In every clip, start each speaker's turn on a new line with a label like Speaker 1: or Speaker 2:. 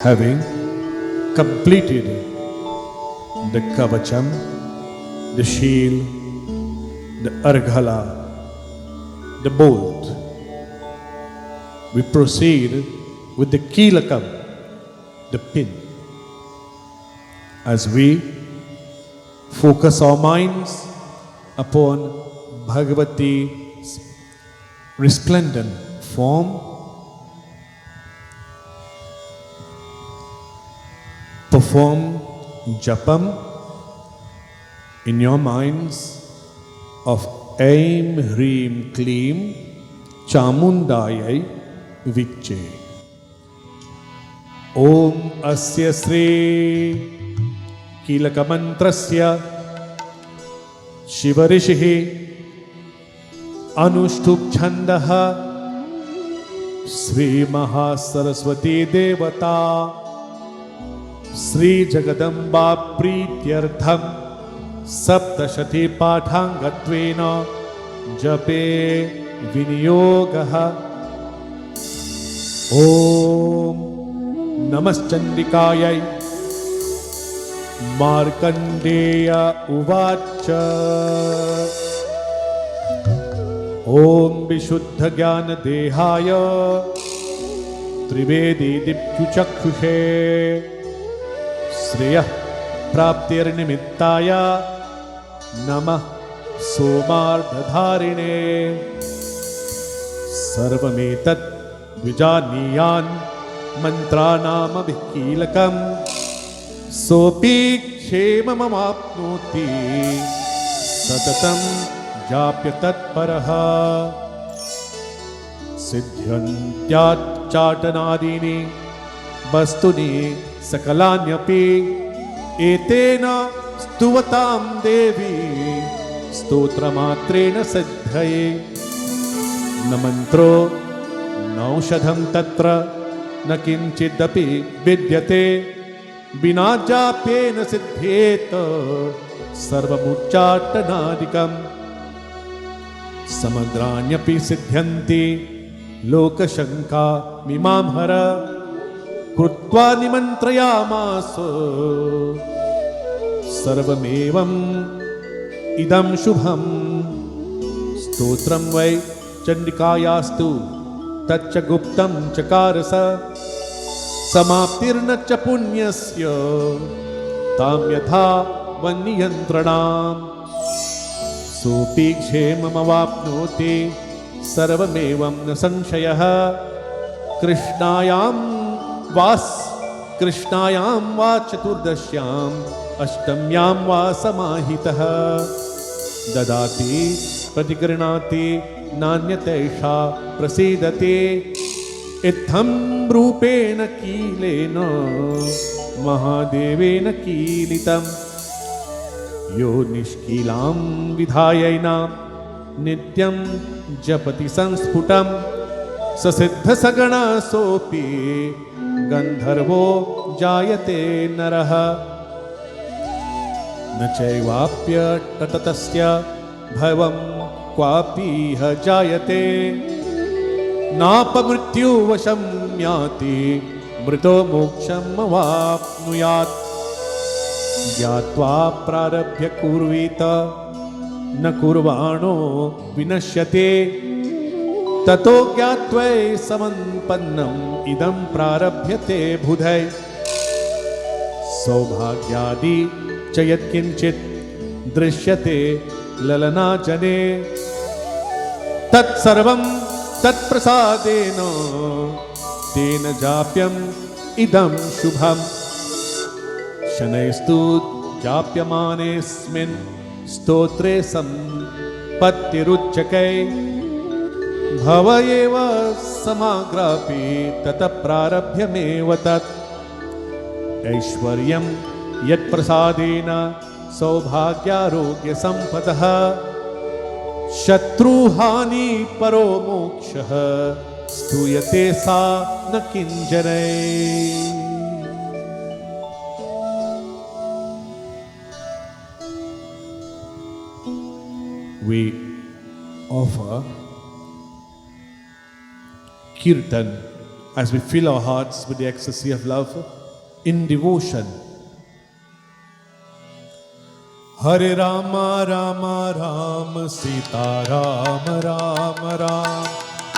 Speaker 1: Having completed the kavacham, the shield, the arghala, the bolt, we proceed with the kilakam, the pin. As we focus our minds upon Bhagavati's resplendent form, perform japam in your minds of Aim Hreem Kleem Chamundayai Viche. Om Asya Sri Kilakamantrasya Shivarishihi Anushtup Chandaha Sri Mahasaraswati Devata Sri Jagadamba Prityartham Saptashati Pathangatvena Jape Viniyogaha Om Namaschandikayai Markandeya Uvacha Om Vishuddha Jnana Dehaya Trivedi Diptyuchakshuše Sriya Praptir Nimittaya Namah Somardharine Sarvametat Vijaniyan Mantranam Abhikilakam Sopi Kshemamapnoti Satatam Japyatat Paraha Siddhyantyat Chatanadini Bastuni Sakalanyapī Etena Stuvatam Devi Stotramatrena Siddhaye Namantro Naushadham Tatra Nakinchidapi Vidyate Vinajapena Siddheta Sarvamucchatanadikam Samadranyapi Siddhyanti Lokashanka Mimamhara Krutva Nimantrayamaso Sarvamevam Idam Shubham Stotram Vai Chandikayastu Tacha Guptam Chakarasa Samaptirna Chapunyasya Tam Yatha Vanyantranam Sopi Kshemamavapnoti Sarvamevam Nasankshayaha Krishnayam Krishnayam va Chaturdashyam Ashtamyam va Samahitaha Dadati Pratigranati Nanyatesha Prasidati Itham Rupena Kilena Mahadevena Kilitam Yo Nishkilam Vidhayainam Nityam Japati Sansputam Sasiddha Sagana Sopi Gandharvo Jayate Naraha Nachayvapya Tatatasya Bhavam Kwapiha Jayate Napamrityu Vasham Yati Mrito Moksham Avapnuyat Jyatva Prarabhya Kurvita Na Kurvano Vinashyate Tato Gyatve Samanpannam Idam Prarabhyate Budhay Saubhagyadi Chayat Kinchit Drishyate Lalana Jane Tat Sarvam Tat Prasadena Tena Japyam Idam Shubham Shanaistu Japyamanesmin Stotre Sampattiruchakai Bhavayeva Samagrapi Tata Prarabhyameva Tat Aishwaryam Yat Prasadena Saubhagyarogya Sampataha Shatruhani Paro Mokshaha Stuyate Sa Nakinjanai. We offer Kirtan as we fill our hearts with the ecstasy of love in devotion. Hare Rama Rama Ram Sita Ram Ram Ram.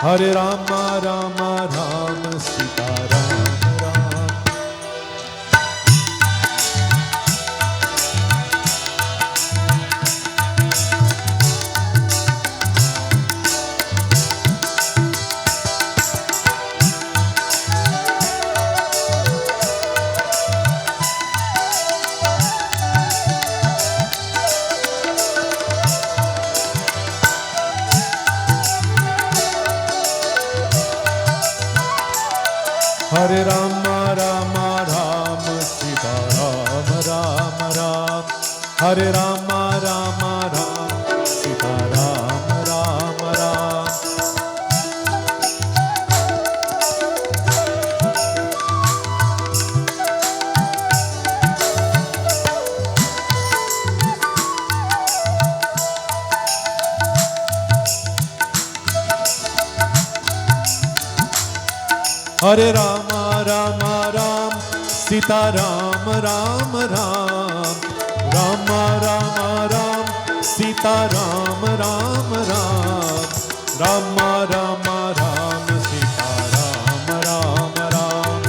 Speaker 1: Hare Rama Rama Ram Sita Ram Ram. Hare Rama Rama Ram Sita Ram Ram Ram. Hare Rama Rama Ram Sita Ram Ram Ram. Hare Rama Rama Ram Sita Ram Ram Ram. Rama Rama Ram Sita Ram Ram Ram. Rama Rama Ram Sita Ram Ram Ram.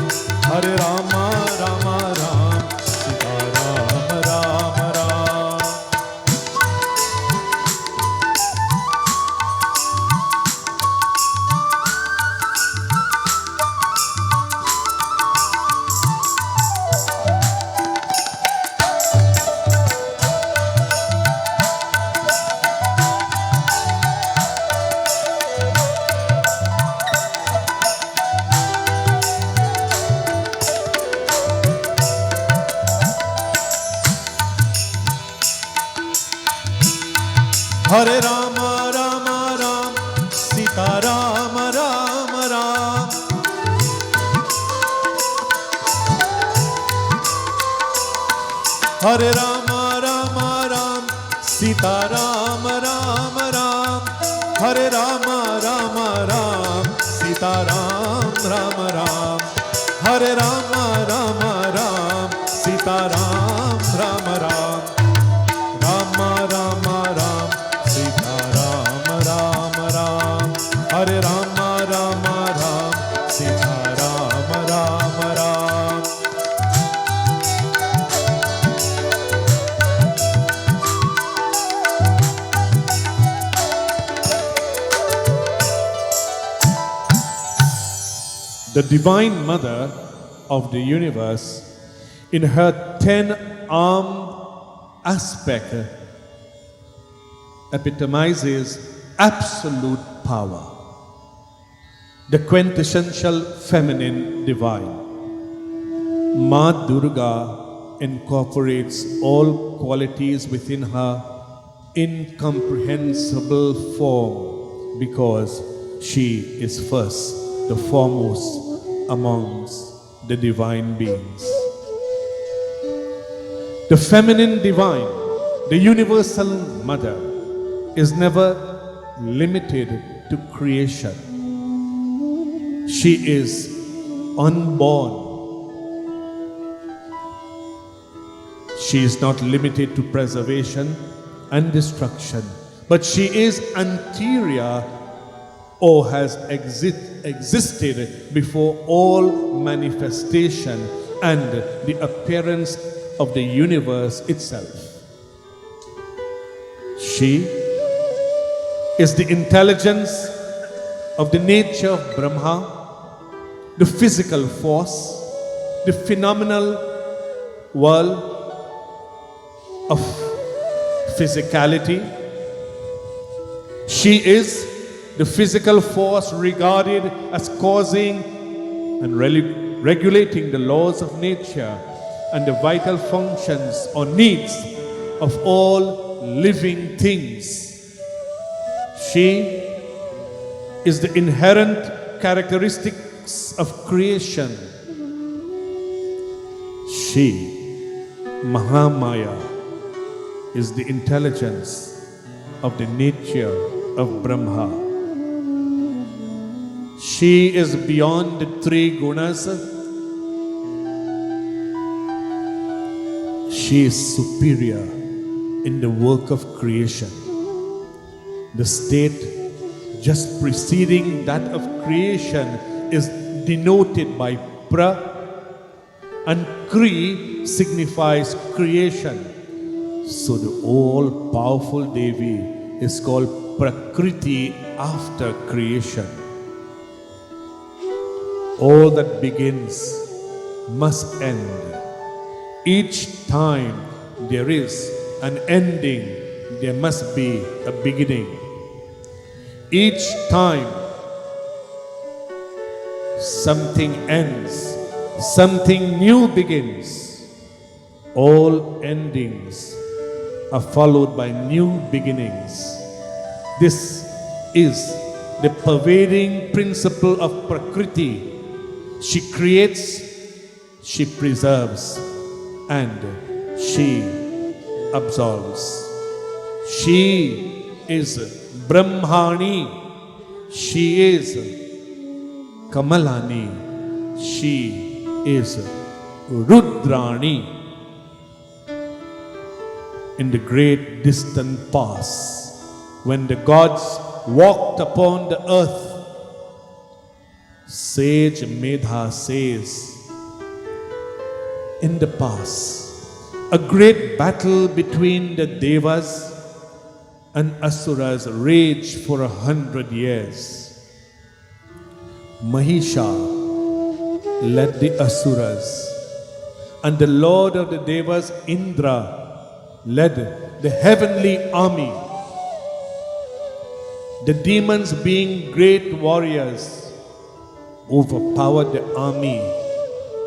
Speaker 1: Hare Rama Rama Ram Sita Ram Ram Ram. Hare Rama Rama Ram Sita Ram Ram Ram. Hare Rama Rama Ram Sita Ram Ram Ram. Hare Rama Rama Ram Sita Ram Ram Ram. Hare Rama Rama Ram Sita Ram Ram Ram. Rama Rama Ram Sita Ram Ram Ram. Hare Rama Rama Ram Sita Ram Ram Ram. The Divine Mother of the universe, in her 10-armed aspect, epitomizes absolute power, the quintessential feminine divine. Ma Durga incorporates all qualities within her incomprehensible form because she is first, the foremost amongst the divine beings. The feminine divine, the universal mother, is never limited to creation. She is unborn. She is not limited to preservation and destruction, but she is anterior or has existed before all manifestation and the appearance of the universe itself. She is the intelligence of the nature of Brahma, the physical force, the phenomenal world of physicality. She is the physical force regarded as causing and regulating the laws of nature and the vital functions or needs of all living things. She is the inherent characteristics of creation. She, Mahamaya, is the intelligence of the nature of Brahma. She is beyond the three gunas. She is superior in the work of creation. The state just preceding that of creation is denoted by pra, and kri signifies creation. So the all-powerful Devi is called Prakriti after creation. All that begins must end. Each time there is an ending, there must be a beginning. Each time something ends, something new begins. All endings are followed by new beginnings. This is the pervading principle of Prakriti. She creates, she preserves, and she absolves. She is Brahmani. She is Kamalani. She is Rudrani. In the great distant past, when the gods walked upon the earth, sage Medha says, in the past, a great battle between the Devas and Asuras raged for 100 years. Mahisha led the Asuras, and the Lord of the Devas, Indra, led the heavenly army. The demons, being great warriors, overpowered the army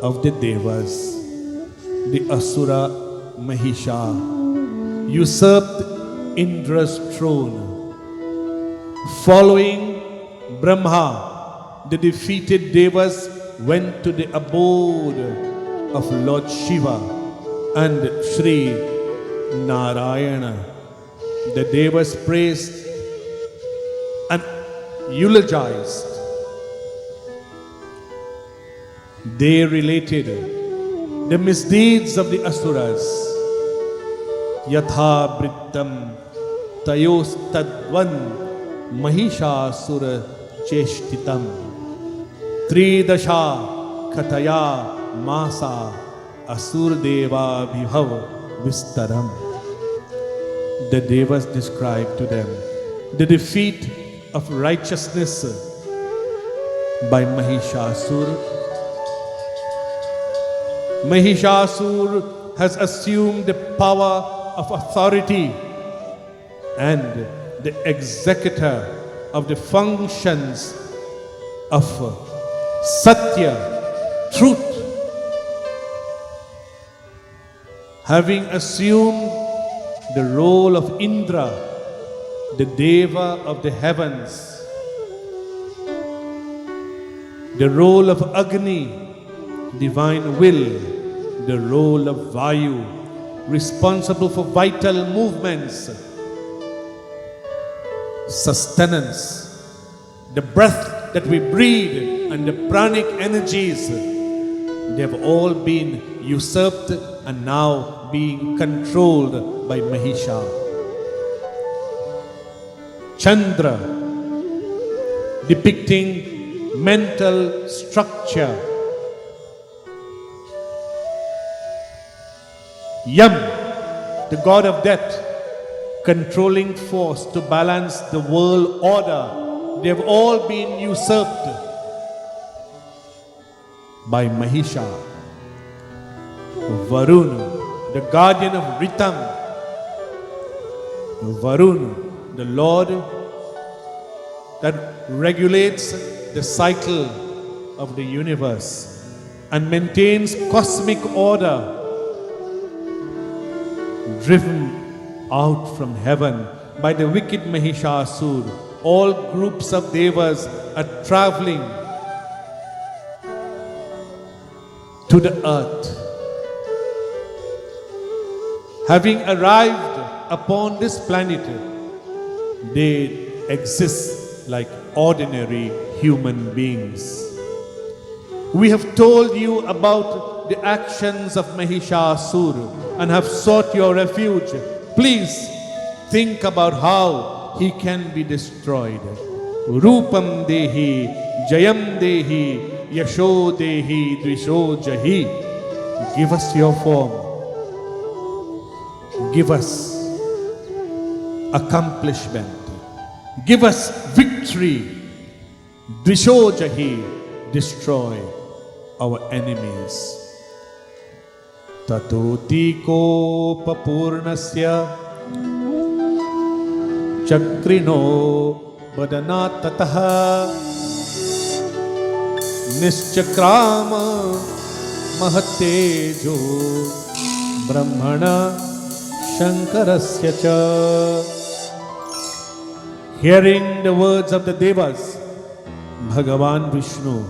Speaker 1: of the Devas. The Asura Mahisha usurped Indra's throne. Following Brahma, the defeated Devas went to the abode of Lord Shiva and Sri Narayana. The Devas praised and eulogized. They related the misdeeds of the Asuras. Yatha Brittam Tayos Tadvan Mahishasura Cheshtitam Tridasha Kataya Masa Asurdeva Vibhav Vistaram. The Devas described to them the defeat of righteousness by Mahishasur. Mahishasur has assumed the power of authority and the executor of the functions of Satya, truth. Having assumed the role of Indra, the Deva of the heavens, the role of Agni, divine will, the role of Vayu, responsible for vital movements, sustenance, the breath that we breathe, and the pranic energies, they have all been usurped and now being controlled by Mahisha. Chandra, depicting mental structure. Yam, the god of death, controlling force to balance the world order. They have all been usurped by Mahisha. Varun, the guardian of Ritam. Varun, the Lord that regulates the cycle of the universe and maintains cosmic order, driven out from heaven by the wicked Mahishasur. All groups of Devas are traveling to the earth. Having arrived upon this planet, they exist like ordinary human beings. We have told you about the actions of Mahishasura and have sought your refuge. Please think about how he can be destroyed. Rupam dehi, jayam dehi, yasho dehi, dvisho jahi. Give us your form. Give us accomplishment. Give us victory. Dvisho jahi, destroy our enemies. Tatoti ko papurnasya chakrino badanatataha nischakrama mahatejo brahmana shankarasya cha. Hearing the words of the Devas, Bhagavan Vishnu,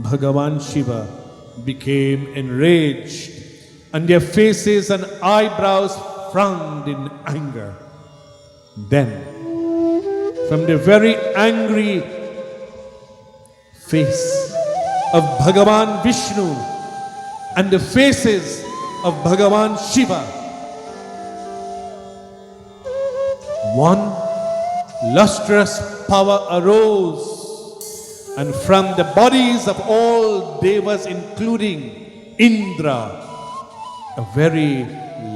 Speaker 1: Bhagavan Shiva became enraged, and their faces and eyebrows frowned in anger. Then, from the very angry face of Bhagavan Vishnu and the faces of Bhagavan Shiva, one lustrous power arose, and from the bodies of all devas, including Indra, a very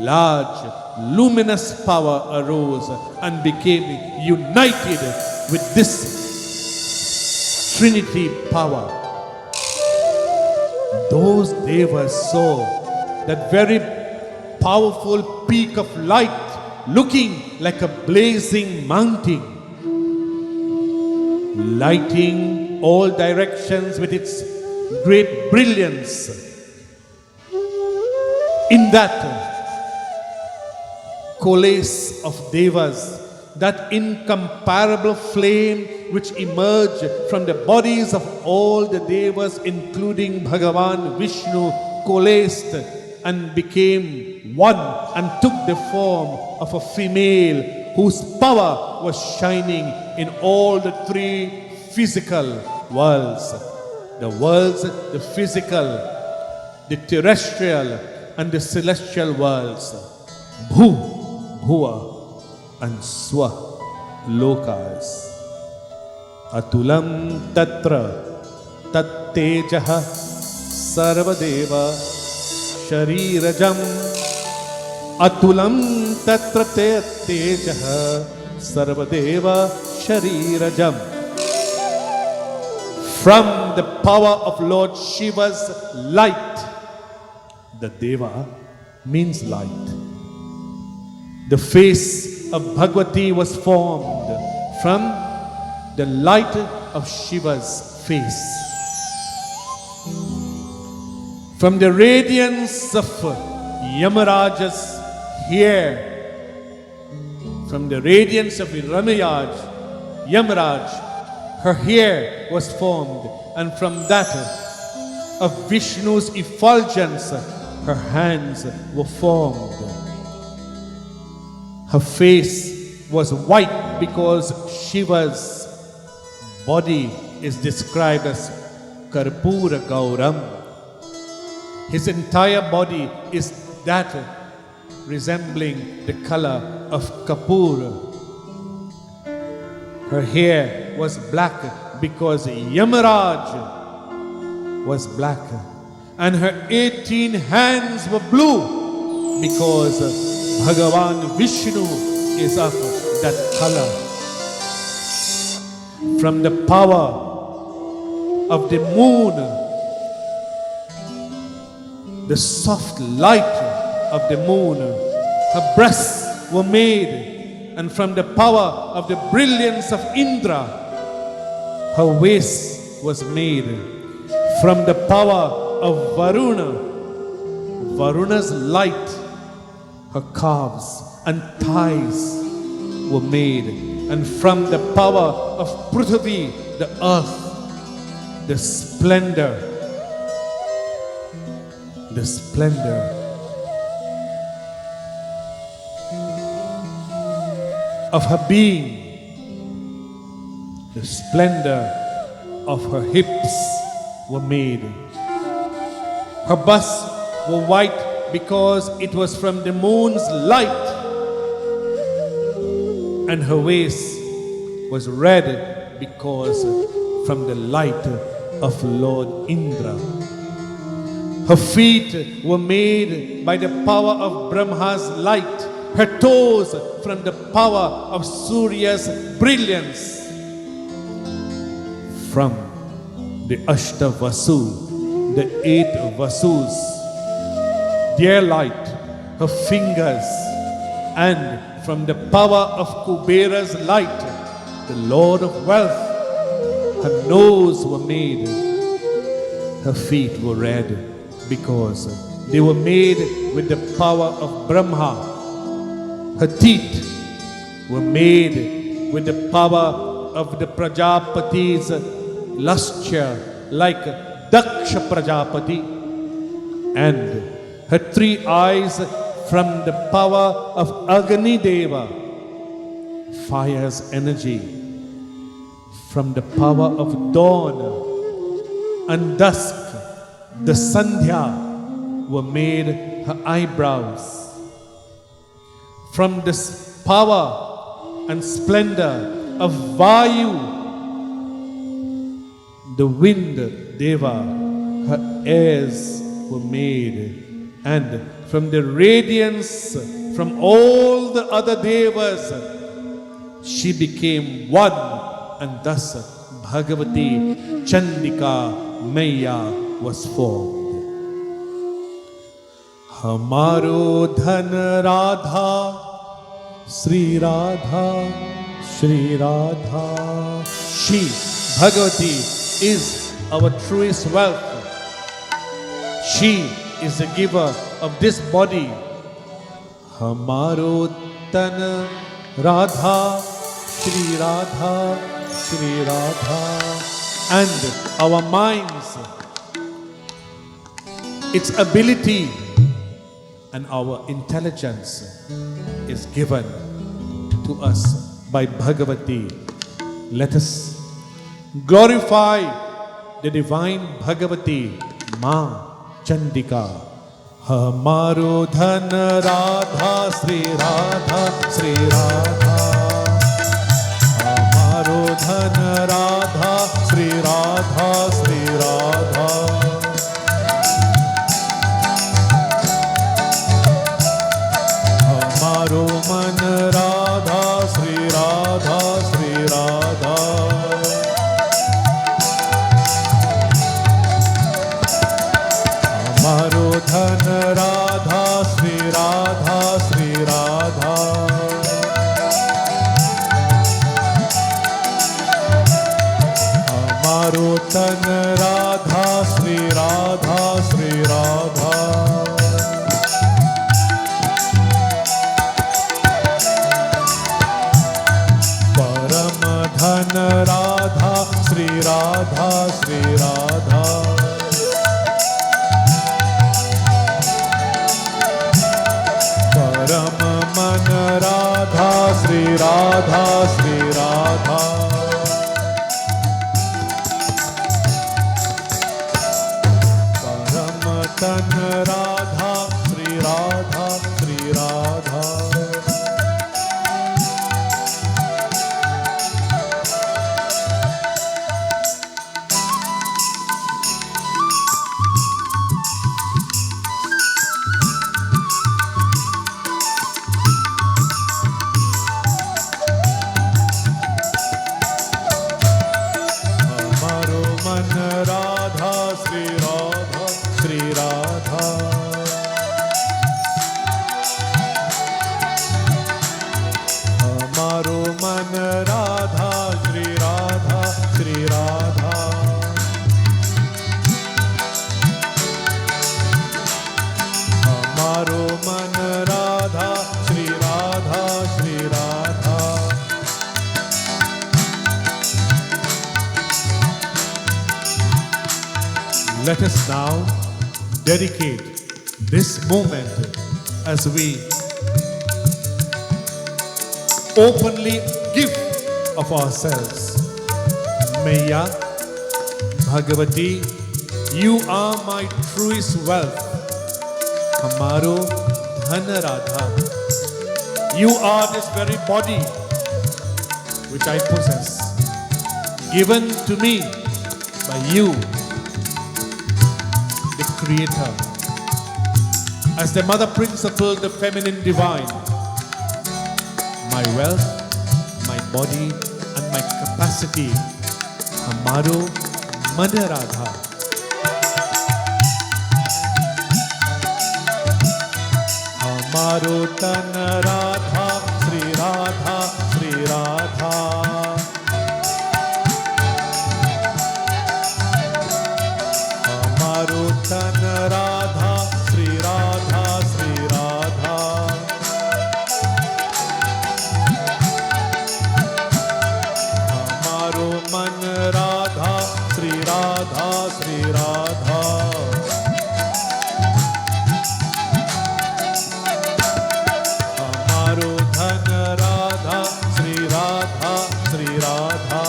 Speaker 1: large, luminous power arose and became united with this Trinity power. Those devas saw that very powerful peak of light looking like a blazing mountain, lighting all directions with its great brilliance. In that coalesce of devas, that incomparable flame which emerged from the bodies of all the devas, including Bhagavan Vishnu, coalesced and became one and took the form of a female whose power was shining in all the three physical worlds. The worlds, the physical, the terrestrial and the celestial worlds. Bhu, Bhuva and Swa lokas. Atulam tatra tattejaha sarvadeva sharirajam. Atulam tatra tattejaha sarvadeva sharirajam. From the power of Lord Shiva's light, the Deva means light. The face of Bhagavati was formed from the light of Shiva's face. From the radiance of Yamaraja's hair, from the radiance of Yamaraj, her hair was formed, and from that of Vishnu's effulgence, her hands were formed. Her face was white because Shiva's body is described as Karpura Gauram. His entire body is that resembling the color of Kapur. Her hair was black because Yamaraj was black. And her 18 hands were blue because Bhagavan Vishnu is of that color. From the power of the moon, the soft light of the moon, her breasts were made. And from the power of the brilliance of Indra, her waist was made. From the power of Varuna, Varuna's light, her calves and thighs were made. And from the power of Prithvi, the earth, the splendor of her being, the splendor of her hips were made. Her busts were white because it was from the moon's light, and her waist was red because from the light of Lord Indra. Her feet were made by the power of Brahma's light, her toes from the power of Surya's brilliance. From the Ashtavasu, the 8 Vasus, their light, her fingers, and from the power of Kubera's light, the Lord of wealth, her nose were made, her feet were red because they were made with the power of Brahma. Her teeth were made with the power of the Prajapati's lustre like Daksha Prajapati, and her 3 eyes from the power of Agni Deva, fire's energy, from the power of dawn and dusk, the Sandhya were made her eyebrows. From the power and splendor of Vayu, the wind Deva, her ears were made, and from the radiance from all the other Devas, she became one, and thus Bhagavati Chandika Maya was formed. Hamaro dhan Radha, Sri Radha, Sri Radha. She, Bhagavati, is our truest wealth. She is the giver of this body. Hamaro dhan Radha, Sri Radha, Sri Radha. And our minds, its ability and our intelligence is given to us by Bhagavati. Let us glorify the divine Bhagavati, Ma Chandika. Hamaro dhan Radha, Sri Radha, Sri Radha. Hamaro dhan Radha, Sri Radha, Sri Radha. Hamaro man Radha, Sri Radha, Sri Radha. Hamaro dhan Radha, Sri Radha, Sri Radha. Hamaro dhan Radha, Sri Radha, Sri Radha. Dhan Radha, Sri Radha, Sri Radha. Param man Radha, Sri Radha, Sri Radha. Param tan Radha, Sri Radha, Sri Radha. Radha, Sri Radha, Sri Radha. Hamaro man Radha, Sri Radha, Sri Radha. Hamaro man Radha, Sri Radha, Sri Radha. Let us now dedicate this moment as we openly give of ourselves. Maya, Bhagavati, you are my truest wealth. Hamaro dhan Radha. You are this very body which I possess, given to me by you, the Creator. As the mother principle, the feminine divine, my wealth, my body, and my capacity, Hamaro Man Radha. Hamaro tan Radha, Sri Radha, Sri Radha. Hamaro tan Radha, Sri Radha, Sri Radha. Hamaro man Radha, Sri Radha, Sri Radha. Hamaro dhan Radha, Sri Radha, Sri Radha.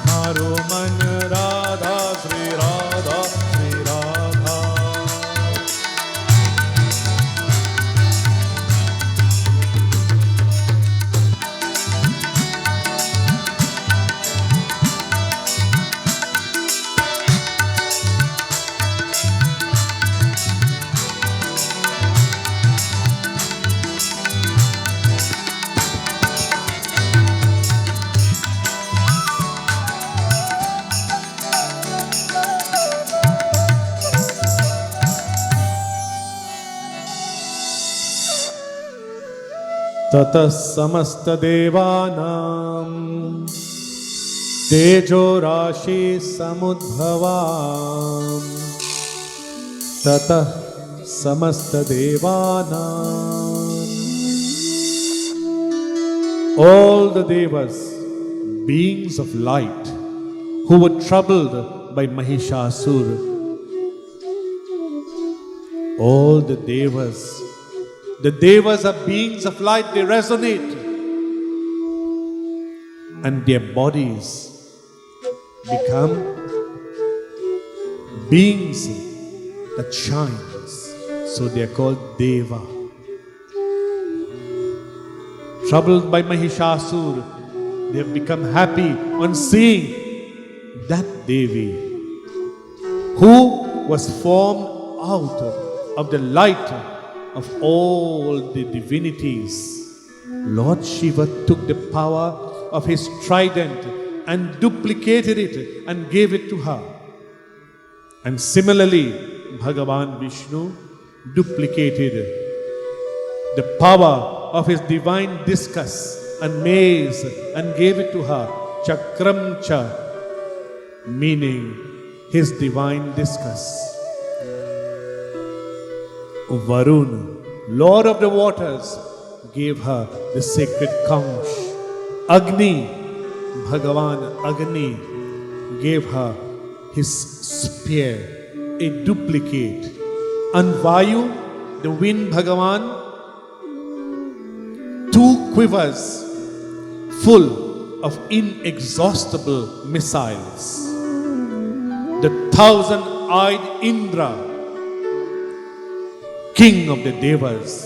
Speaker 1: Hamaro man Radha, Sri Radha, Sri Radha. ततः समस्त देवानां तेजो राशि समुद्भवां ततः समस्त देवानां all the devas, beings of light, who were troubled by Mahishasura, all the devas are beings of light, they resonate, and their bodies become beings that shines, so they are called Deva. Troubled by Mahishasura, they have become happy on seeing that Devi who was formed out of the light of all the divinities. Lord Shiva took the power of his trident and duplicated it and gave it to her. And similarly, Bhagavan Vishnu duplicated the power of his divine discus and mace and gave it to her. Chakram cha, meaning his divine discus. Varun, Lord of the waters, gave her the sacred conch. Agni, Bhagavan Agni, gave her his spear, a duplicate. And Vayu, the wind Bhagavan, 2 quivers full of inexhaustible missiles. The 1,000-eyed Indra, king of the Devas,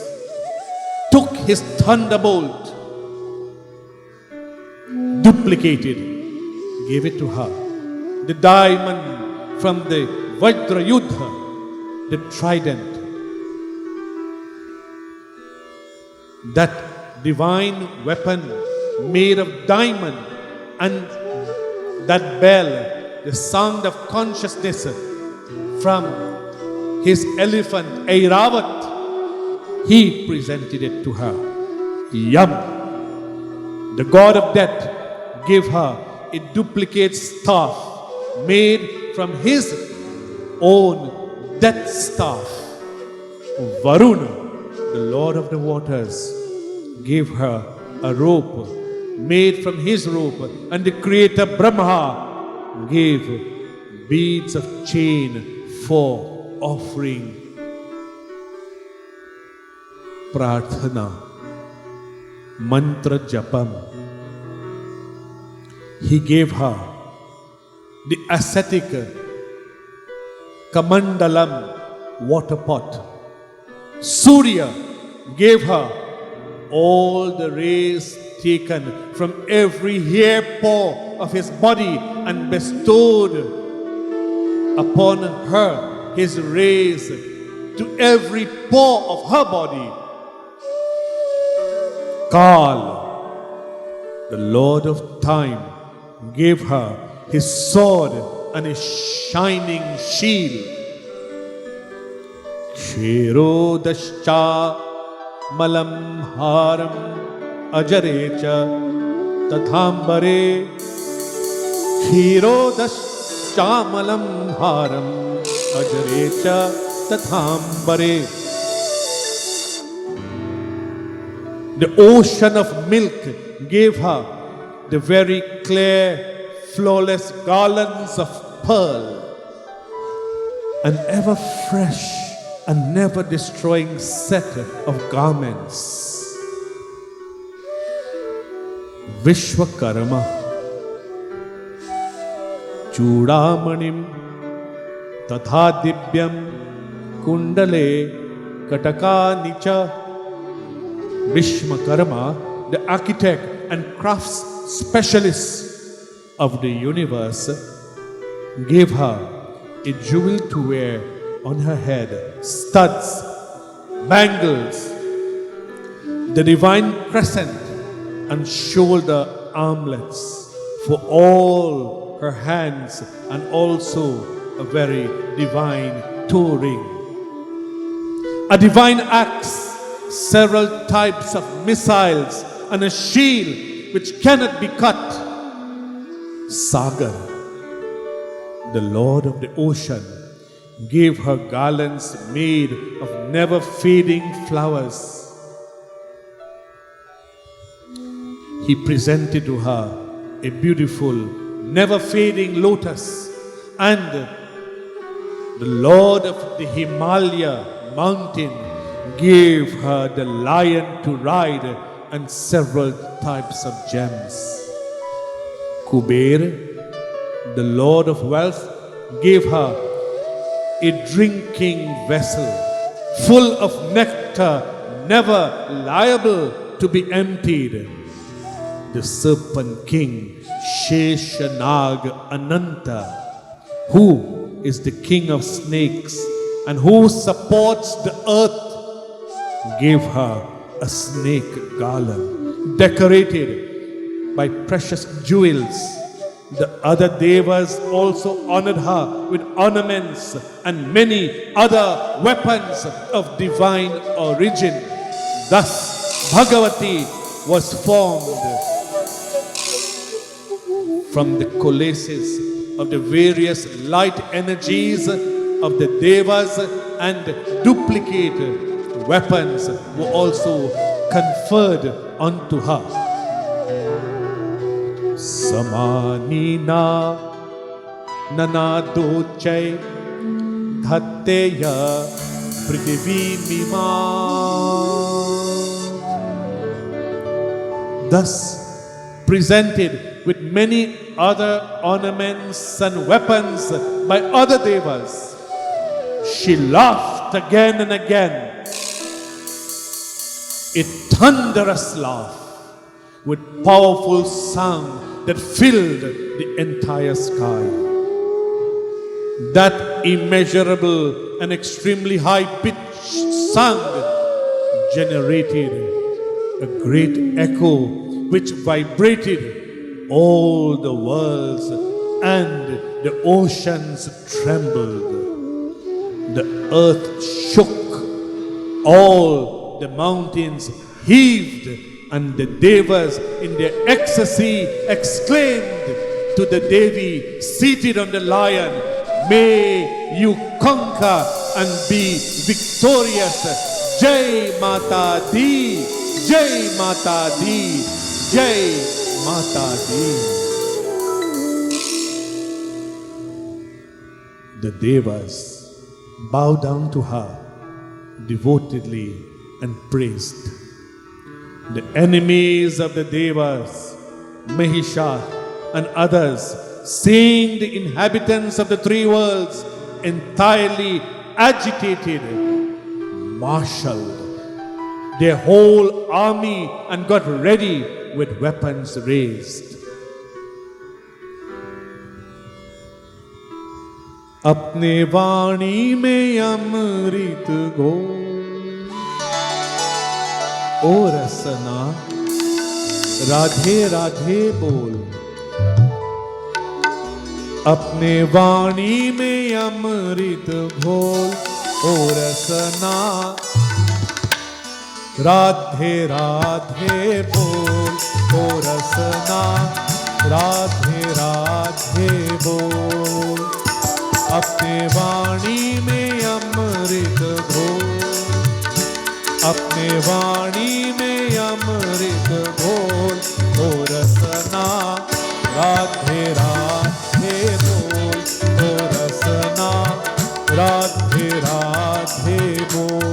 Speaker 1: took his thunderbolt, duplicated, gave it to her. The diamond from the Vajra Yuddha, the trident, that divine weapon made of diamond, and that bell, the sound of consciousness from his elephant Airavat, he presented it to her. Yam, the god of death, gave her a duplicate staff made from his own death staff. Varuna, the lord of the waters, gave her a rope made from his rope, and the creator Brahma gave beads of chain for offering prarthana, mantra japam, He gave her the ascetic Kamandalam water pot. Surya gave her all the rays taken from every hair pore of his body and bestowed upon her his rays to every pore of her body. Kal, the Lord of Time, gave her his sword and his shining shield. Kshirodascha malam haram ajarecha tathambare. Kshirodascha malam haram ajarecha tathambare. The ocean of milk gave her the very clear, flawless garlands of pearl, an ever fresh and never destroying set of garments. Vishwakarma, Chudamanim, Tathadibyam, Kundale, Katakanicha. Vishwakarma, the architect and crafts specialist of the universe, gave her a jewel to wear on her head, studs, bangles, the divine crescent and shoulder armlets for all her hands, and also a very divine toe ring, a divine axe, several types of missiles, and a shield which cannot be cut. Sagar, the Lord of the ocean, gave her garlands made of never fading flowers. He presented to her a beautiful, never fading lotus, and the Lord of the Himalaya mountain gave her the lion to ride and several types of gems. Kuber, the Lord of wealth, gave her a drinking vessel full of nectar, never liable to be emptied. The serpent king, Sheshanag Ananta, who is the king of snakes and who supports the earth, gave her a snake garland decorated by precious jewels. The other devas also honored her with ornaments and many other weapons of divine origin. Thus, Bhagavati was formed from the coalescence of the various light energies of the devas, and duplicate weapons were also conferred unto her. Samanina nanadochai dhateya prithvi mima. Thus, presented with many other ornaments and weapons by other devas, she laughed again and again, a thunderous laugh with powerful sound that filled the entire sky. That immeasurable and extremely high-pitched sound generated a great echo which vibrated all the worlds, and the oceans trembled. The earth shook, all the mountains heaved, and the devas in their ecstasy exclaimed to the Devi seated on the lion, "May you conquer and be victorious. Jai Mata Di, Jai Mata Di, Jai Mata Di." The devas bowed down to her devotedly and praised. The enemies of the devas, Mahisha, and others, seeing the inhabitants of the three worlds entirely agitated, marshaled their whole army and got ready with weapons raised. अपने वाणी में अमृत घोल, ओ रसना राधे राधे बोल। अपने वाणी में अमृत घोल, ओ रसना राधे राधे बोल, ओ रसना राधे राधे बोल। अपने वाणी में अमृत घोल, अपने वाणी में अमृत घोल, ओ रसना राधे राधे बोल, ओ रसना राधे राधे बोल।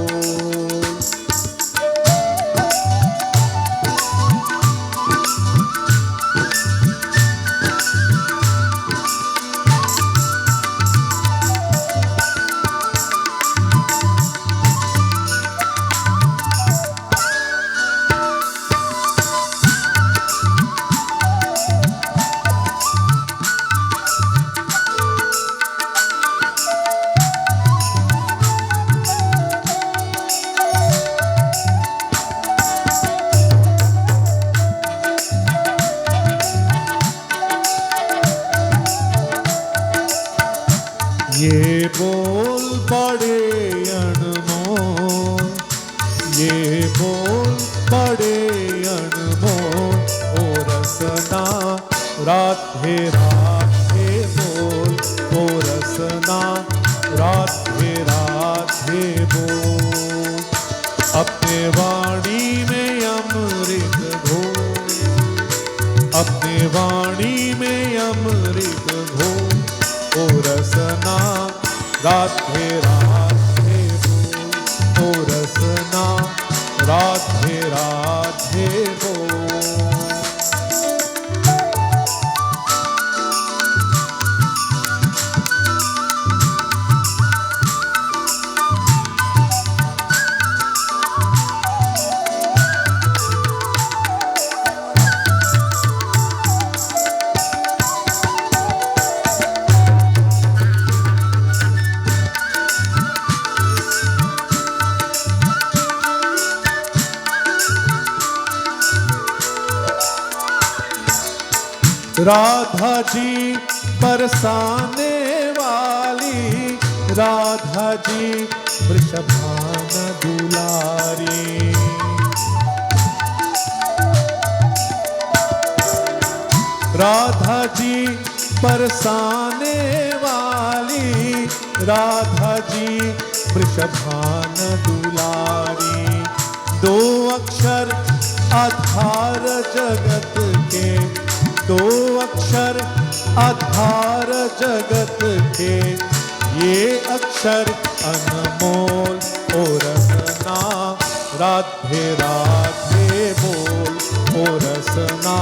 Speaker 1: ये बोल बड़े अनमोल, ये बोल बड़े अनमोल, ओ रसना राधे राधे बोल, ओ रसना राधे राधे बोल। अपने वाणी में अमृत घोल, अपने वाणी में अमृत घोल, ओ रसना राधे राधे बोल, ओ रसना राधे राधे बोल। राधा जी बरसाने वाली, राधा जी वृषभान दुलारी। राधा जी बरसाने वाली, राधा जी वृषभान दुलारी। दो अक्षर आधार जगत के, दो अक्षर आधार जगत के, ये अक्षर अनमोल, ओ रसना राधे राधे बोल, ओ रसना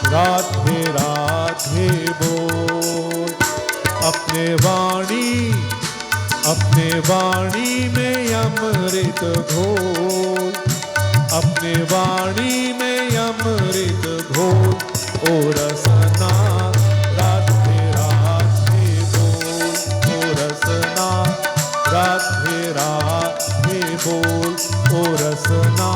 Speaker 1: राधे राधे बोल। अपने वाणी में अमृत घोल, अपने वाणी में अमृत घोल, ओ रसना राधे राधे बोल, ओ रसना राधे राधे बोल, ओ रसना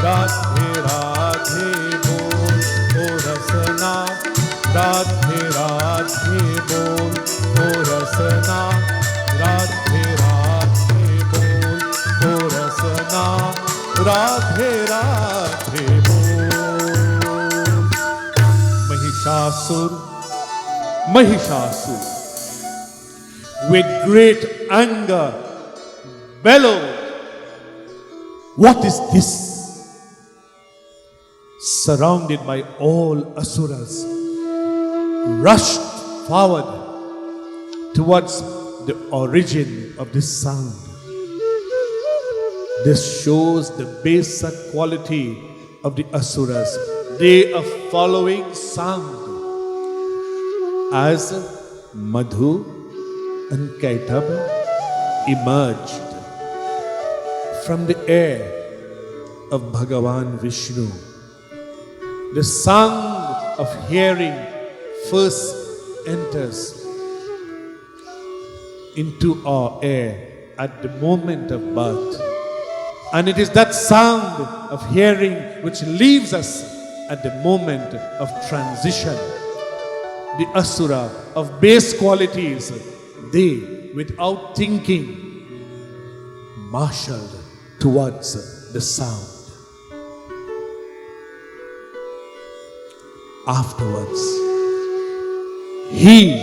Speaker 1: राधे राधे बोल, ओ रसना राधे राधे बोल, ओ रसना राधे राधे बोल, ओ रसना राधे राधे बोल। Mahishasur, with great anger, bellowed, "What is this?" Surrounded by all asuras, rushed forward towards the origin of this sound. This shows the basic quality of the asuras. They are following sound. as Madhu and Kaitab emerged from the air of Bhagavan Vishnu, the sound of hearing first enters into our air at the moment of birth. And it is that sound of hearing which leaves us at the moment of transition. The Asura of base qualities, they, without thinking, marshaled towards the sound. Afterwards, he,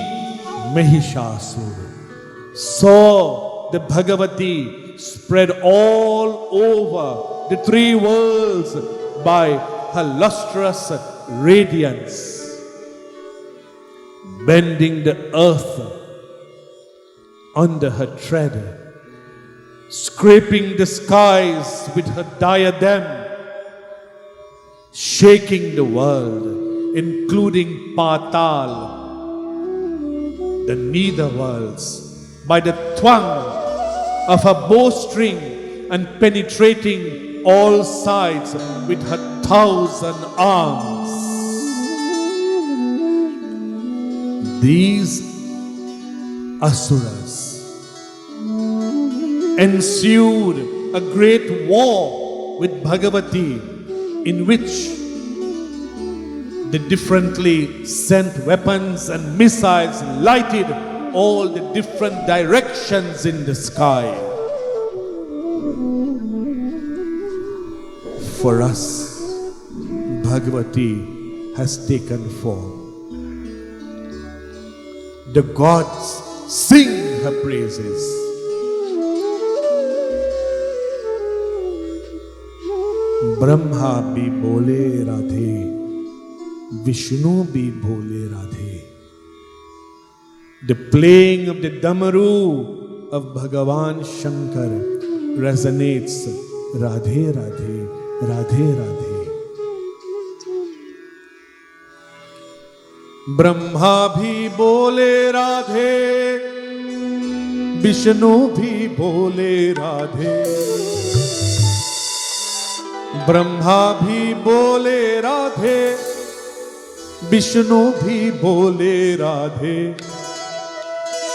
Speaker 1: Mahishasura, saw the Bhagavati spread all over the three worlds by her lustrous radiance, bending the earth under her tread, scraping the skies with her diadem, shaking the world, including Patal, the nether worlds, by the twang of her bowstring, and penetrating all sides with her 1,000 arms. These Asuras ensued a great war with Bhagavati, in which the differently sent weapons and missiles lighted all the different directions in the sky. For us, Bhagavati has taken form. The gods sing her praises. Brahma bhi bole Radhe, Vishnu bhi bole Radhe. The playing of the Damaru of Bhagavan Shankar resonates Radhe Radhe, Radhe Radhe. Brahma bhi bole Radhe, Vishnu bhi bole Radhe. Brahma bhi bole Radhe, Vishnu bhi bole Radhe.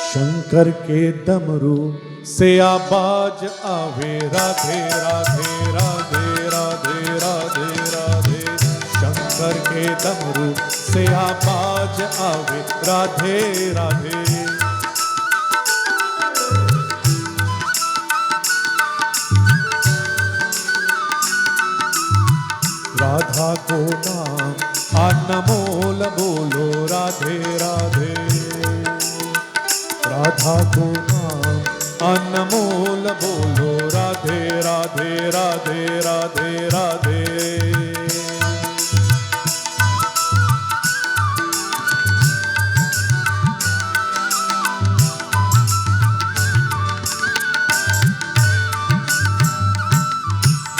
Speaker 1: Shankar के डमरू से आवाज आवे राधे राधे राधे राधे राधे राधे। शंकर के डमरू से आवाज आवे राधे राधे। राधा को नाम अनमोल बोलो राधे राधे। राधा को नाम अनमोल बोलो राधे राधे राधे राधे राधे।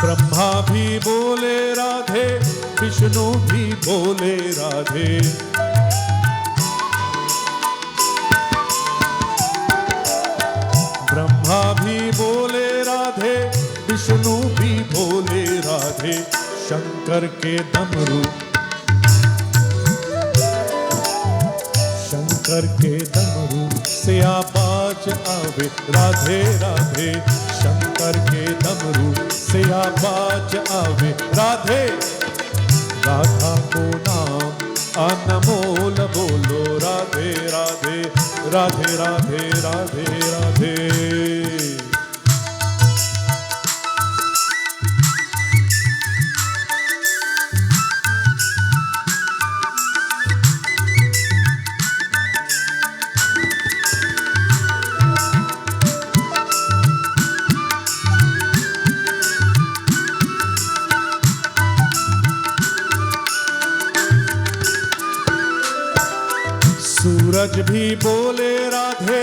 Speaker 1: ब्रह्मा भी बोले राधे, विष्णु भी बोले राधे। ब्रह्मा भी बोले राधे, विष्णु भी बोले राधे। शंकर के डमरू, शंकर के डमरू से आवाज आवे राधे राधे। शंकर के डमरू से आवाज आवे राधे। राधा को नाम अनमोल बोलो राधे राधे राधे राधे राधे राधे। सूरज भी बोले राधे,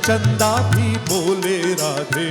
Speaker 1: चंदा भी बोले Radhe.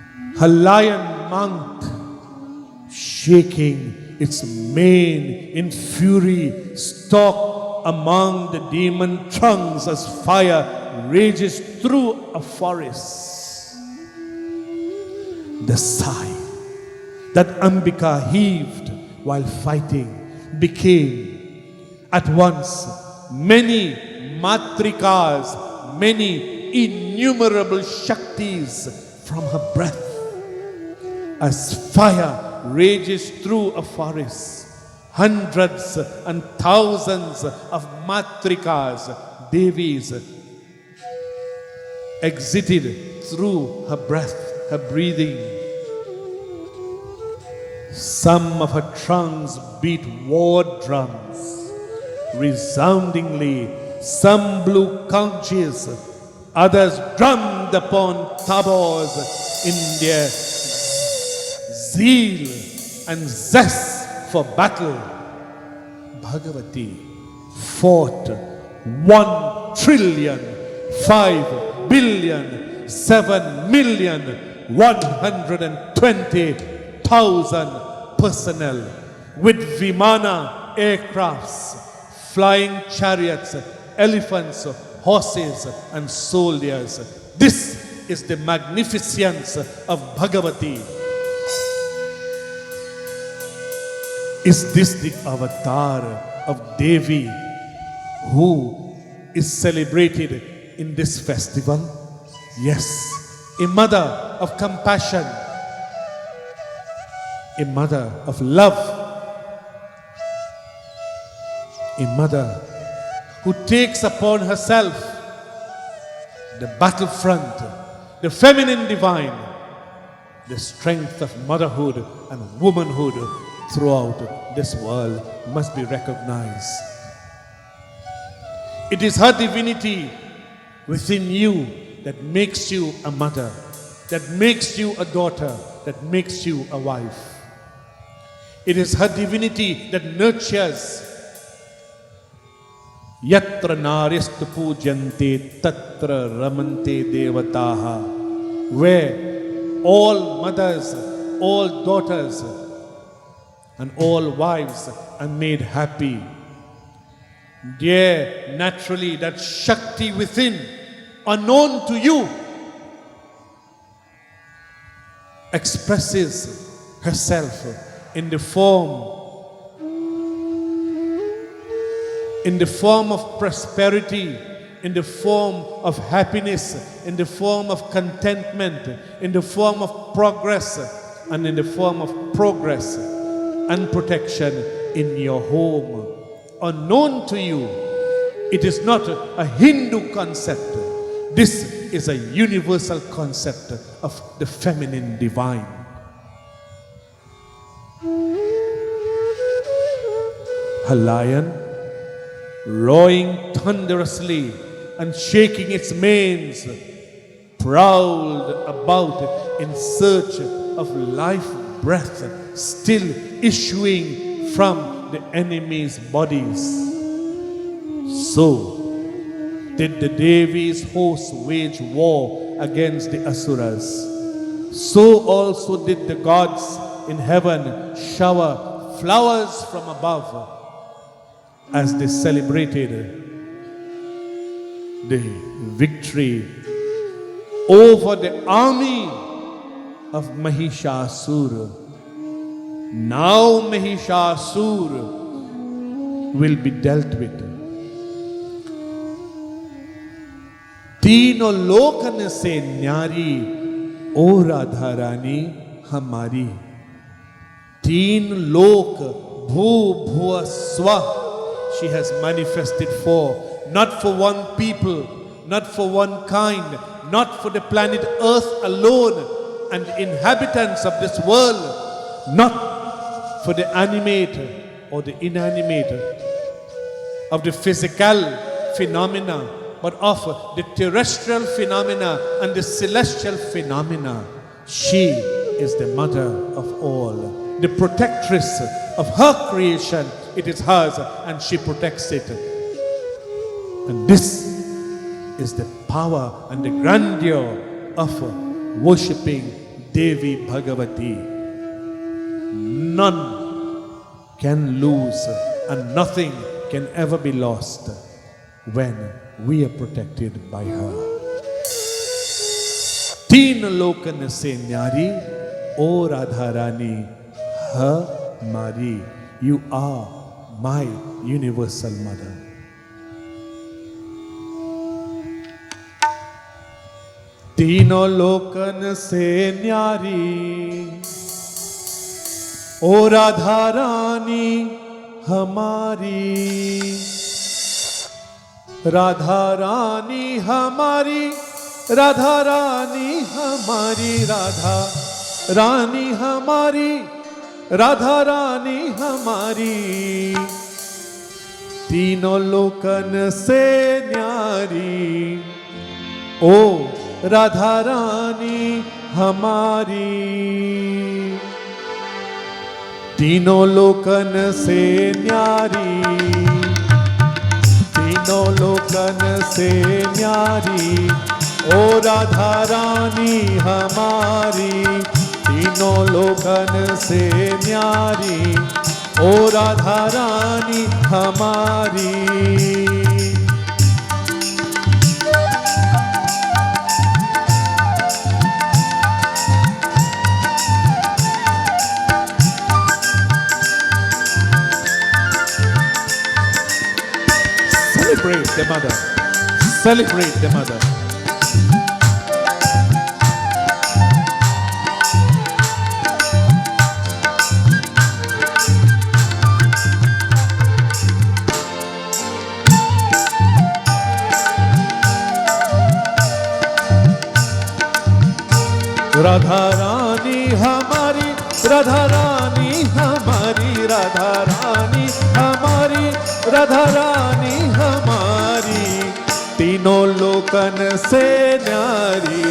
Speaker 1: a lion mount, shaking its mane in fury, stalked among the demon trunks as fire rages through a forest. The sigh that Ambika heaved while fighting became at once many matrikas, many innumerable shaktis from her breath. As fire rages through a forest, hundreds and thousands of matrikas, devis, exited through her breath, her breathing. Some of her trunks beat war drums resoundingly, some blew conches, others drummed upon tabors in their zeal and zest for battle. Bhagavati fought 1,7,7,120,000 personnel with Vimana aircrafts, flying chariots, elephants, horses and soldiers. This is the magnificence of Bhagavati. Is this the avatar of Devi who is celebrated in this festival? Yes, a mother of compassion, a mother of love, a mother who takes upon herself the battlefront, the feminine divine, the strength of motherhood and womanhood throughout this world must be recognized. It is her divinity within you that makes you a mother, that makes you a daughter, that makes you a wife. It is her divinity that nurtures. Yatra naristu pujante tatra ramante devataha. Where all mothers, all daughters, and all wives are made happy. There, naturally, that Shakti within, unknown to you, expresses herself in the form of prosperity, in the form of happiness, in the form of contentment, in the form of progress, and in the form of progress and protection in your home. Unknown to you, it is not a Hindu concept. This is a universal concept of the feminine divine. A lion roaring thunderously and shaking its manes, prowled about in search of life breath still issuing from the enemy's bodies. So did the Devi's host wage war against the Asuras. So also did the gods in heaven shower flowers from above as they celebrated the victory over the army of Mahishasura. Now Mahishasura will be dealt with. तीनों लोकन से न्यारी ओ राधा रानी हमारी. तीन लोक भू भुव स्व she has manifested for, not for one people, not for one kind, not for the planet Earth alone and the inhabitants of this world, not for the animate or the inanimate of the physical phenomena, but of the terrestrial phenomena and the celestial phenomena. She is the mother of all, the protectress of her creation. It is hers and she protects it. And this is the power and the grandeur of worshipping Devi Bhagavati. None can lose and nothing can ever be lost when we are protected by her. तीन लोकन से न्यारी ओ राधा रानी हमारी. You are my universal mother. तीनों लोकन से न्यारी ओ राधा रानी हमारी. राधा रानी हमारी, राधा रानी हमारी, राधा रानी हमारी, राधा रानी हमारी. तीनों लोकन से न्यारी ओ राधा रानी हमारी. तीनों लोकन से न्यारी, तीनों लोकन से न्यारी ओ राधा रानी हमारी. तीनों लोकन से न्यारी ओ राधा रानी हमारी. Celebrate the mother. Celebrate the mother. Radha Rani हमारी, राधा रानी हमारी, राधा रानी हमारी, राधा रानी हमारी. तीनों लोकन से न्यारी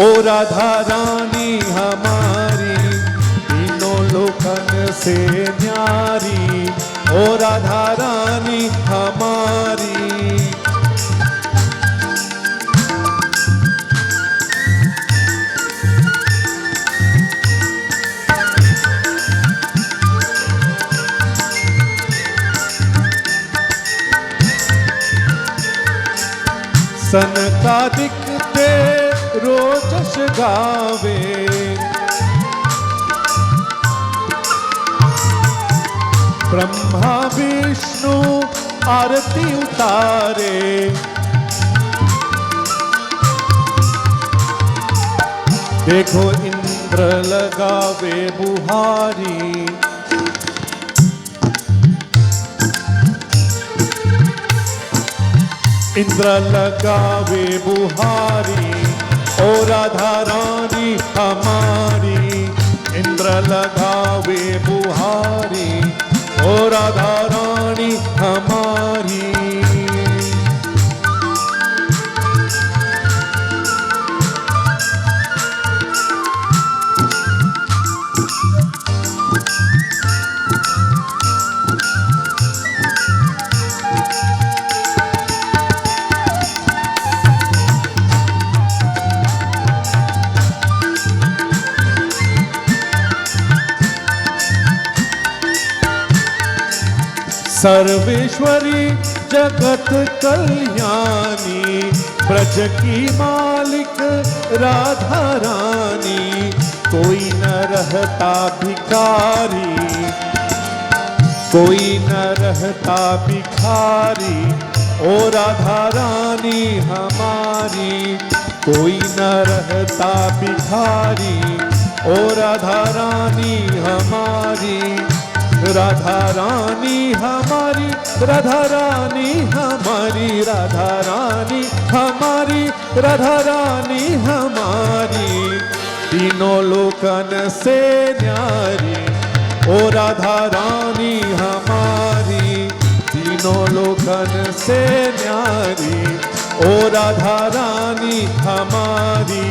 Speaker 1: ओ राधा रानी हमारी. तीनों लोकन से न्यारी ओ राधा रानी हमारी. सनकादिक ते रोजस गावे, ब्रह्मा विष्णु आरती उतारे. देखो इंद्र लगावे बुहारी. इंद्र लगावे बुहारी ओ राधा रानी हमारी. इंद्र लगावे बुहारी ओ राधा रानी हमारी. सर्वेश्वरी जगत कल्याणी, ब्रज की मालिक राधा रानी. कोई न रहता भिखारी, कोई न रहता भिखारी ओ राधा रानी हमारी. कोई न रहता भिखारी ओ राधा रानी हमारी. राधा रानी हमारी, राधा रानी हमारी, राधा रानी हमारी, राधा रानी हमारी. तीनों लोकन से न्यारी ओ राधा रानी हमारी. तीनों लोकन से न्यारी ओ राधा रानी हमारी.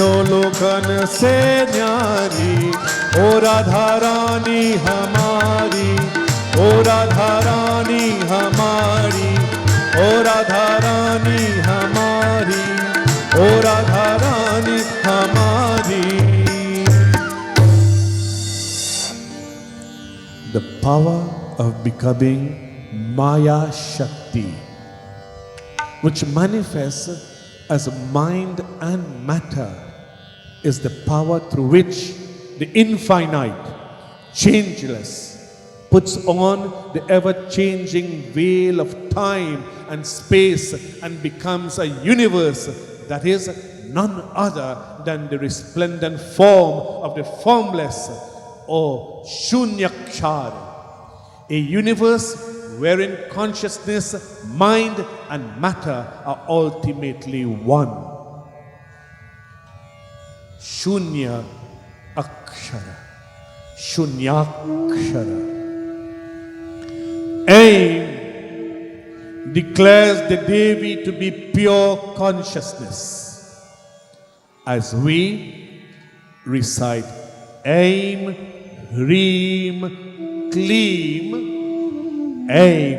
Speaker 1: अधोलोकन से न्यारी, ओ राधा रानी हमारी, ओ राधा रानी हमारी, ओ राधा रानी हमारी, ओ राधा रानी हमारी. The power of becoming Maya Shakti, which manifests as mind and matter, is the power through which the infinite, changeless, puts on the ever-changing veil of time and space and becomes a universe that is none other than the resplendent form of the formless or Shunyakshar, a universe wherein consciousness, mind and matter are ultimately one. Shunya Akshara, Shunyakshara. Aim declares the Devi to be pure consciousness. As we recite Aim, Hreem, Kleem, Aim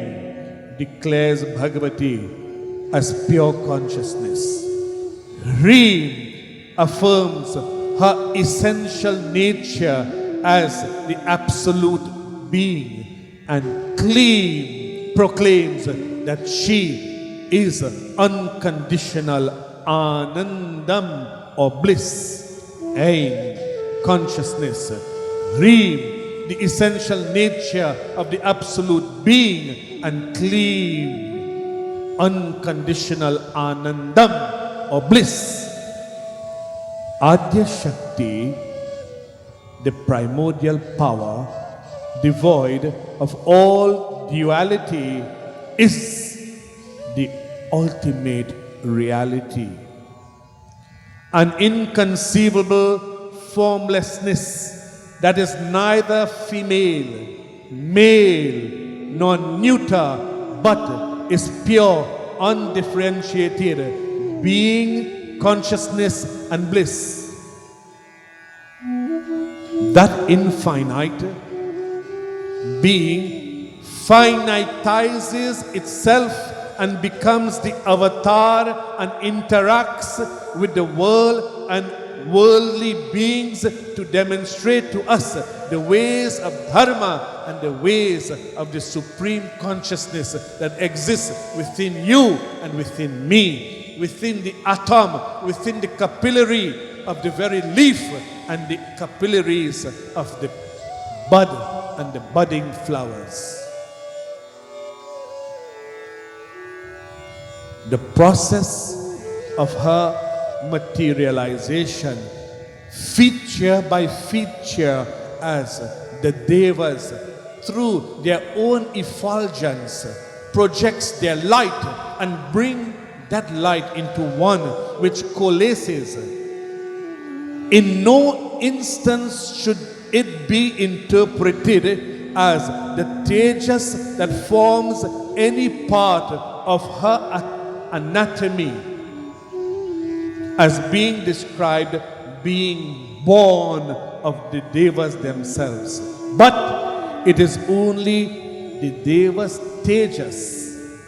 Speaker 1: declares Bhagavati as pure consciousness. Hreem affirms her essential nature as the absolute being, and Kleem proclaims that she is unconditional Anandam or bliss. Aim, consciousness. Hreem, the essential nature of the absolute being, and Kleem, unconditional Anandam or bliss. Adya Shakti, the primordial power, devoid of all duality, is the ultimate reality. An inconceivable formlessness that is neither female, male, nor neuter, but is pure, undifferentiated being, consciousness, and bliss. That infinite being finitizes itself and becomes the avatar and interacts with the world and worldly beings to demonstrate to us the ways of dharma and the ways of the supreme consciousness that exists within you and within me, within the atom, within the capillary of the very leaf and the capillaries of the bud and the budding flowers. The process of her materialization, feature by feature, as the Devas, through their own effulgence, projects their light and bring that light into one which coalesces. In no instance should it be interpreted as the tejas that forms any part of her anatomy as being described being born of the Devas themselves. But it is only the Devas' tejas,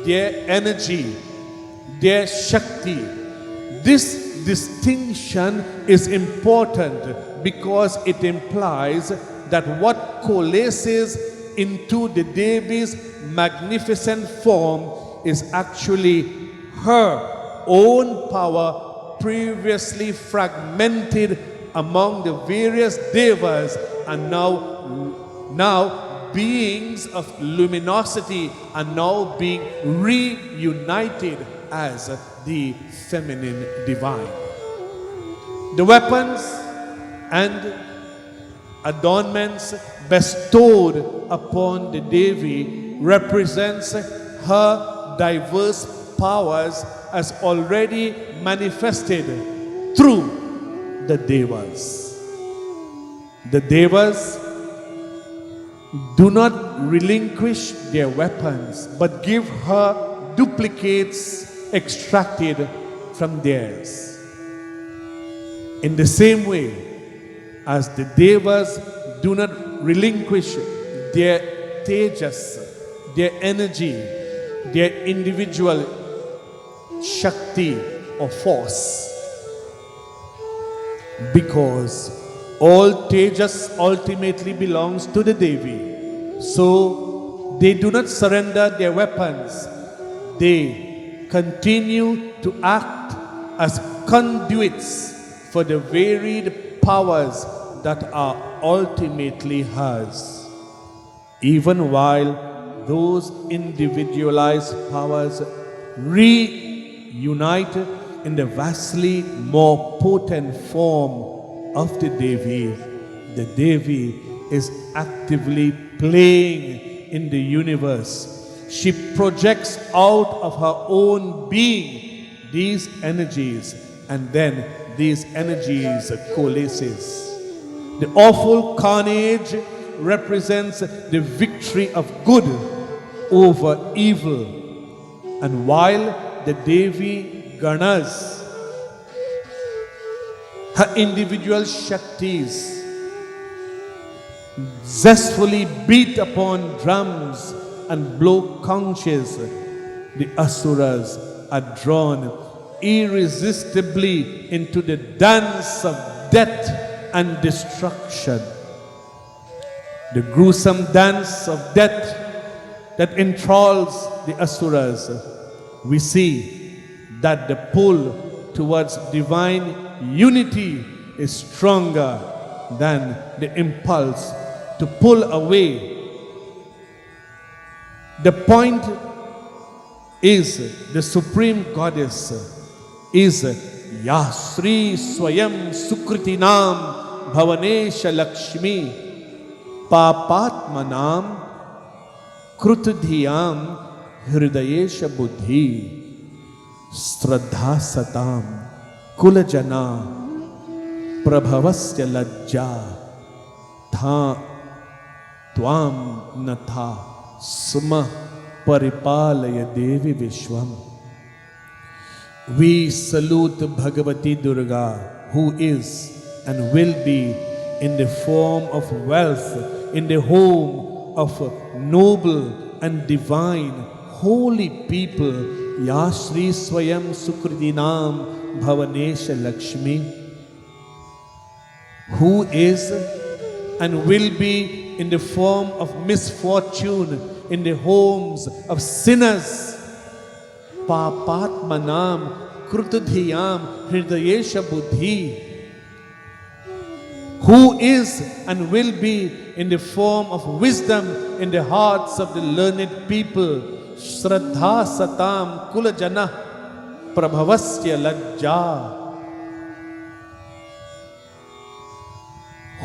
Speaker 1: their energy, their Shakti. This distinction is important because it implies that what coalesces into the Devi's magnificent form is actually her own power previously fragmented among the various Devas and now beings of luminosity are now being reunited as the feminine divine. The weapons and adornments bestowed upon the Devi represents her diverse powers as already manifested through the Devas. The Devas do not relinquish their weapons but give her duplicates extracted from theirs. In the same way, as the Devas do not relinquish their tejas, their energy, their individual shakti or force, because all tejas ultimately belongs to the Devi. So they do not surrender their weapons. They continue to act as conduits for the varied powers that are ultimately hers, even while those individualized powers reunite in the vastly more potent form of the Devi. The Devi is actively playing in the universe. She projects out of her own being these energies, and then these energies coalesces. The awful carnage represents the victory of good over evil. And while the Devi Ganas, her individual Shaktis, zestfully beat upon drums and blow conches, the Asuras are drawn irresistibly into the dance of death and destruction. The gruesome dance of death that enthralls the Asuras. We see that the pull towards divine unity is stronger than the impulse to pull away. The point is, the Supreme Goddess is Yasri Swayam Sukritinam Bhavanesha Lakshmi Papatmanam Krutudhiyam Hridayesha Buddhi Stradha Satam Kulajana Prabhavasya Lajja Tha Tvam Natha Sma Paripalaya Devi Vishwam. We salute Bhagavati Durga, who is and will be in the form of wealth, in the home of noble and divine holy people. Yashri Swayam Sukridinam Bhavanesha Lakshmi, who is and will be in the form of misfortune in the homes of sinners. Papatmanam Krutudhiyam Hridayesha Buddhi, who is and will be in the form of wisdom in the hearts of the learned people. Shraddha Satam Kulajana Prabhavasya Lajja,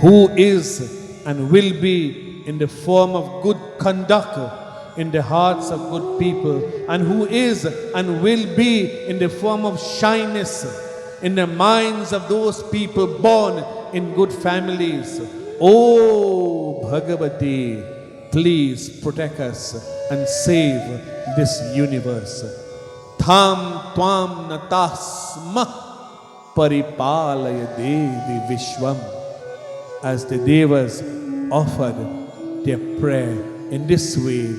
Speaker 1: who is and will be in the form of good conduct in the hearts of good people, and who is and will be in the form of shyness in the minds of those people born in good families. Oh Bhagavati, please protect us and save this universe. Tham Tvam Natasma Paripalaya Devi Vishwam. As the Devas offered their prayer in this way,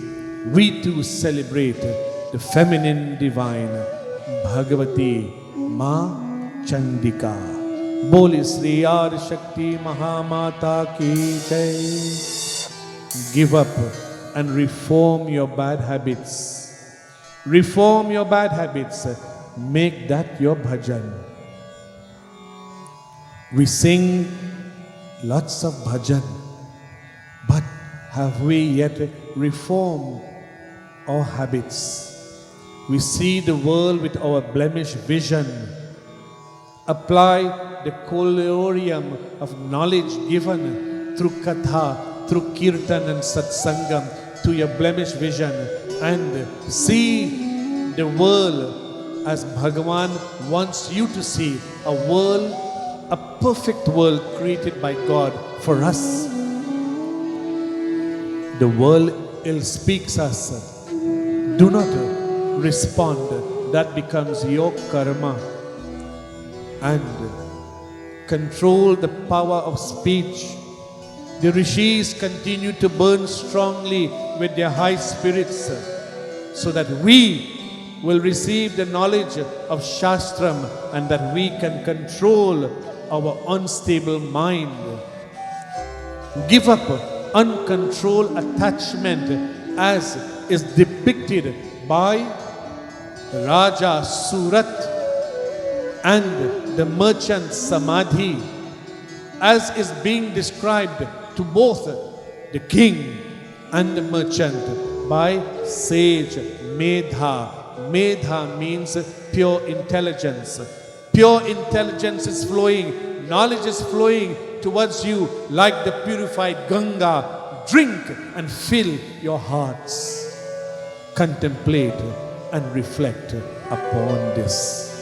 Speaker 1: we too celebrate the feminine divine Bhagavati Ma Chandika. Boli Sri Adi Shakti Mahamata Ki Jai. Give up and reform your bad habits. Reform your bad habits. Make that your bhajan. We sing lots of bhajan, but have we yet reformed our habits? We see the world with our blemished vision. Apply the colorium of knowledge given through katha, through kirtan and satsangam to your blemished vision, and see the world as Bhagavan wants you to see a world, a perfect world created by God for us. The world ill speaks us. Do not respond. That becomes your karma. And control the power of speech. The rishis continue to burn strongly with their high spirits so that we will receive the knowledge of Shastram and that we can control our unstable mind. Give up uncontrolled attachment as is depicted by Raja Surat and the merchant Samadhi, as is being described to both the king and the merchant by sage Medha. Medha means pure intelligence. Pure intelligence is flowing, knowledge is flowing towards you like the purified Ganga. Drink and fill your hearts. Contemplate and reflect upon this.